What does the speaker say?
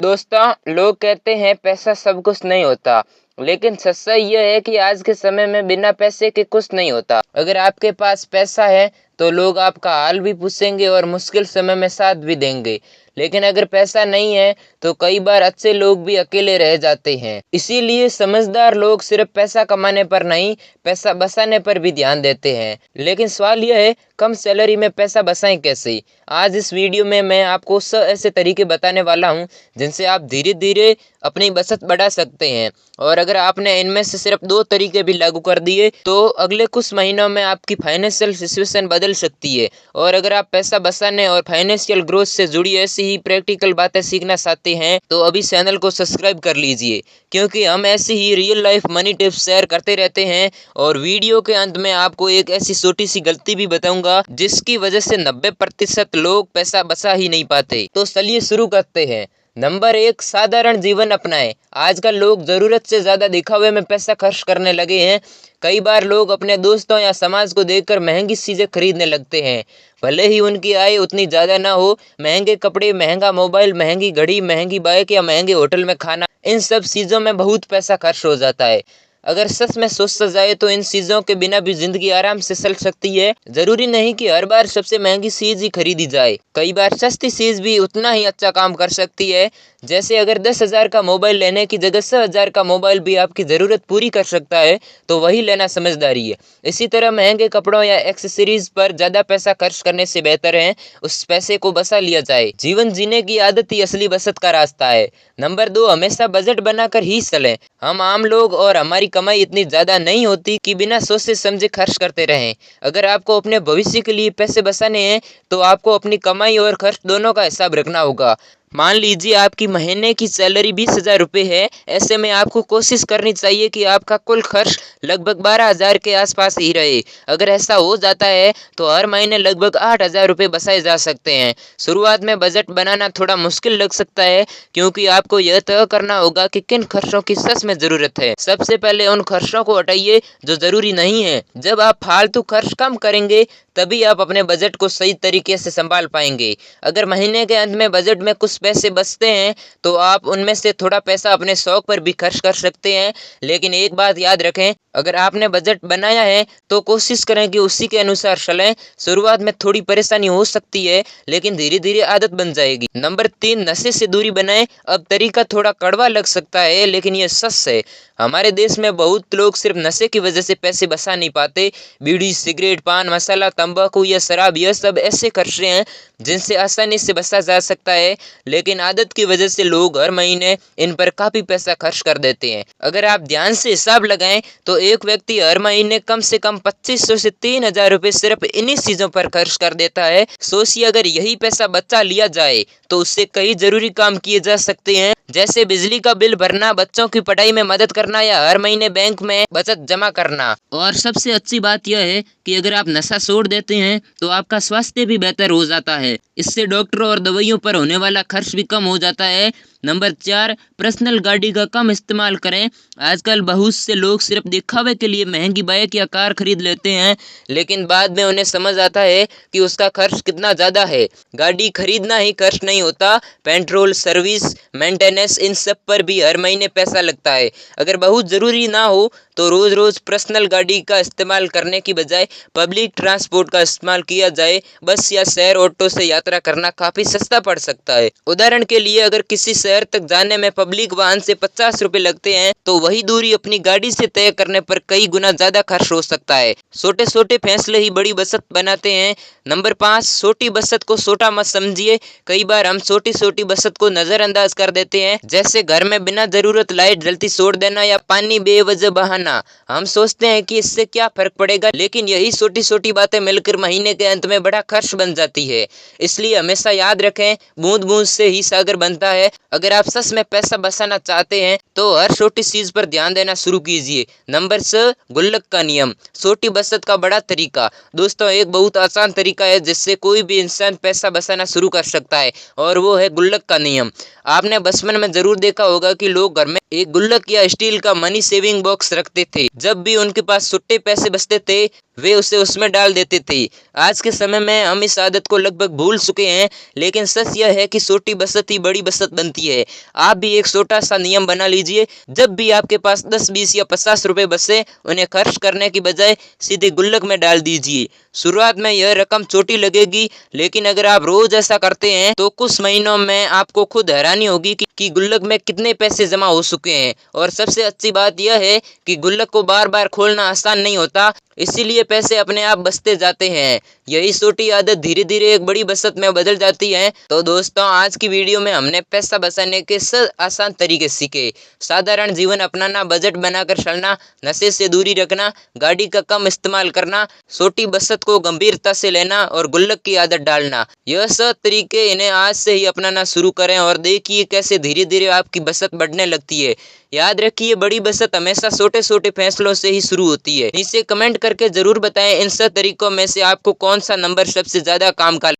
दोस्तों, लोग कहते हैं पैसा सब कुछ नहीं होता, लेकिन सच्चाई यह है कि आज के समय में बिना पैसे के कुछ नहीं होता। अगर आपके पास पैसा है तो लोग आपका हाल भी पूछेंगे और मुश्किल समय में साथ भी देंगे, लेकिन अगर पैसा नहीं है तो कई बार अच्छे लोग भी अकेले रह जाते हैं। इसीलिए समझदार लोग सिर्फ पैसा कमाने पर नहीं, पैसा बचाने पर भी ध्यान देते हैं। लेकिन सवाल यह है, कम सैलरी में पैसा बचाएं कैसे? आज इस वीडियो में मैं आपको 100 ऐसे तरीके बताने वाला हूं जिनसे आप धीरे धीरे अपनी बचत बढ़ा सकते हैं। और अगर आपने इनमें से सिर्फ 2 तरीके भी लागू कर दिए तो अगले कुछ महीनों में आपकी फाइनेंशियल सिचुएशन बदल सकती है। और अगर आप पैसा बचाने और फाइनेंशियल ग्रोथ से जुड़ी ऐसी ही प्रैक्टिकल बातें सीखना चाहते हैं तो अभी चैनल को सब्सक्राइब कर लीजिए, क्योंकि हम ऐसी ही real life money tips share करते रहते हैं। और वीडियो के अंत में आपको एक ऐसी छोटी सी गलती भी बताऊंगा जिसकी वजह से 90% लोग पैसा बचा ही नहीं पाते। तो चलिए शुरू करते हैं। नंबर 1, साधारण जीवन अपनाएं। आजकल लोग जरूरत से ज्यादा दिखावे में पैसा खर्च करने लगे हैं। कई बार लोग अपने दोस्तों या समाज को देखकर महंगी चीजें खरीदने लगते हैं, भले ही उनकी आय उतनी ज्यादा ना हो। महंगे कपड़े, महंगा मोबाइल, महंगी घड़ी, महंगी बाइक या महंगे होटल में खाना, इन सब चीजों में बहुत पैसा खर्च हो जाता है। अगर सच में सोचा जाए तो इन चीजों के बिना भी जिंदगी आराम से चल सकती है। जरूरी नहीं कि हर बार सबसे महंगी चीज ही खरीदी जाए, कई बार सस्ती चीज भी उतना ही अच्छा काम कर सकती है। जैसे अगर 10,000 का मोबाइल लेने की जगह 6,000 का मोबाइल भी आपकी जरूरत पूरी कर सकता है तो वही लेना समझदारी है। इसी तरह महंगे कपड़ों या एक्सेसरीज पर ज्यादा पैसा खर्च करने से बेहतर है उस पैसे को बचा लिया जाए। जीवन जीने की आदत ही असली बचत का रास्ता है। नंबर 2, हमेशा बजट बनाकर ही चलें। हम आम लोग और हमारी कमाई इतनी ज्यादा नहीं होती कि बिना सोचे समझे खर्च करते रहें। अगर आपको अपने भविष्य के लिए पैसे बचाने हैं तो आपको अपनी कमाई और खर्च दोनों का हिसाब रखना होगा। मान लीजिए आपकी महीने की सैलरी 20,000 रुपये है। ऐसे में आपको कोशिश करनी चाहिए कि आपका कुल खर्च लगभग 12,000 के आसपास ही रहे। अगर ऐसा हो जाता है तो हर महीने लगभग 8,000 रुपये बचाए जा सकते हैं। शुरुआत में बजट बनाना थोड़ा मुश्किल लग सकता है, क्योंकि आपको यह तय करना होगा कि किन खर्चों की सच में जरूरत है। सबसे पहले उन खर्चों को हटाइए जो जरूरी नहीं है। जब आप फालतू खर्च कम करेंगे तभी आप अपने बजट को सही तरीके से संभाल पाएंगे। अगर महीने के अंत में बजट में कुछ पैसे बचते हैं तो आप उनमें से थोड़ा पैसा अपने शौक पर भी खर्च कर सकते हैं। लेकिन एक बात याद रखें, अगर आपने बजट बनाया है तो कोशिश करें कि उसी के अनुसार चलें। शुरुआत में थोड़ी परेशानी हो सकती है, लेकिन धीरे धीरे आदत बन जाएगी। नंबर 3, नशे से दूरी बनाएं। अब तरीका थोड़ा कड़वा लग सकता है, लेकिन यह सच है। हमारे देश में बहुत लोग सिर्फ नशे की वजह से पैसे बचा नहीं पाते। बीड़ी, सिगरेट, पान मसाला, तंबाकू या शराब, यह सब ऐसे खर्चे हैं जिनसे आसानी से बचा जा सकता है, लेकिन आदत की वजह से लोग हर महीने इन पर काफी पैसा खर्च कर देते हैं। अगर आप ध्यान से हिसाब लगाएं तो एक व्यक्ति हर महीने कम से कम 2,500 से 3,000 रुपए सिर्फ इन्हीं चीजों पर खर्च कर देता है। सोचिए, अगर यही पैसा बचा लिया जाए तो उससे कई जरूरी काम किए जा सकते हैं, जैसे बिजली का बिल भरना, बच्चों की पढ़ाई में मदद करना या हर महीने बैंक में बचत जमा करना। और सबसे अच्छी बात यह है कि अगर आप नशा छोड़ देते हैं तो आपका स्वास्थ्य भी बेहतर हो जाता है। इससे डॉक्टरों और दवाइयों पर होने वाला खर्च भी कम हो जाता है। नंबर 4, पर्सनल गाड़ी का कम इस्तेमाल करें। आजकल बहुत से लोग सिर्फ दिखावे के लिए महंगी बाइक या कार खरीद लेते हैं, लेकिन बाद में उन्हें समझ आता है कि उसका खर्च कितना ज़्यादा है। गाड़ी खरीदना ही खर्च नहीं होता, पेट्रोल, सर्विस, मेंटेनेंस, इन सब पर भी हर महीने पैसा लगता है। अगर बहुत ज़रूरी ना हो तो रोज़ रोज़ पर्सनल गाड़ी का इस्तेमाल करने की बजाय पब्लिक ट्रांसपोर्ट का इस्तेमाल किया जाए। बस या शेयर ऑटो से यात्रा करना काफ़ी सस्ता पड़ सकता है। उदाहरण के लिए, अगर किसी शहर तक जाने में पब्लिक वाहन से 50 रुपए लगते हैं तो वही दूरी अपनी गाड़ी से तय करने पर कई गुना ज्यादा खर्च हो सकता है। छोटे छोटे फैसले ही बड़ी बचत बनाते हैं। नंबर 5, छोटी बचत को छोटा मत समझिए। कई बार हम छोटी छोटी बचत को नजरअंदाज कर देते हैं, जैसे घर में बिना जरूरत लाइट जलती छोड़ देना या पानी बेवजह बहाना। हम सोचते हैं कि इससे क्या फर्क पड़ेगा, लेकिन यही छोटी छोटी बातें मिलकर महीने के अंत में बड़ा खर्च बन जाती है। इसलिए हमेशा याद रखें, बूंद बूंद से ही सागर बनता है। अगर आप सच में पैसा बचाना चाहते हैं तो हर छोटी चीज पर ध्यान देना शुरू कीजिए। नंबर 6, गुल्लक का नियम। छोटी बचत का बड़ा तरीका। दोस्तों, एक बहुत आसान तरीका है जिससे कोई भी इंसान पैसा बचाना शुरू कर सकता है, और वो है गुल्लक का नियम। आपने बचपन में जरूर देखा होगा कि लोग घर में एक गुल्लक या स्टील का मनी सेविंग बॉक्स रखते थे। जब भी उनके पास छुट्टे पैसे बचते थे वे उसे उसमें डाल देते थे। आज के समय में हम इस आदत को लगभग भूल चुके हैं, लेकिन सच यह है कि छोटी बचत ही बड़ी बचत बनती है। आप भी एक छोटा सा नियम बना लीजिए, जब भी आपके पास 10, 20 या 50 रुपए बचे, उन्हें खर्च करने की बजाय सीधे गुल्लक में डाल दीजिए। शुरुआत में यह रकम छोटी लगेगी, लेकिन अगर आप रोज ऐसा करते हैं तो कुछ महीनों में आपको खुद हैरानी होगी कि गुल्लक में कितने पैसे जमा हो चुके हैं। और सबसे अच्छी बात यह है कि गुल्लक को बार बार खोलना आसान नहीं होता, इसीलिए पैसे अपने आप बचते जाते हैं। यही छोटी आदत धीरे धीरे एक बड़ी बचत में बदल जाती है। तो दोस्तों, आज की वीडियो में हमने पैसा बचाने के आसान तरीके सीखे। साधारण जीवन अपनाना, बजट बनाकर चलना, नशे से दूरी रखना, गाड़ी का कम इस्तेमाल करना, छोटी बचत को गंभीरता से लेना और गुल्लक की आदत डालना। यह सब तरीके इन्हें आज से ही अपनाना शुरू करें और देखिए कैसे धीरे धीरे आपकी बचत बढ़ने लगती है। याद रखिए, बड़ी बचत हमेशा छोटे छोटे फैसलों से ही शुरू होती है। नीचे कमेंट करके जरूर बताएं इन सब तरीकों में से आपको कौन सा नंबर सबसे ज्यादा काम का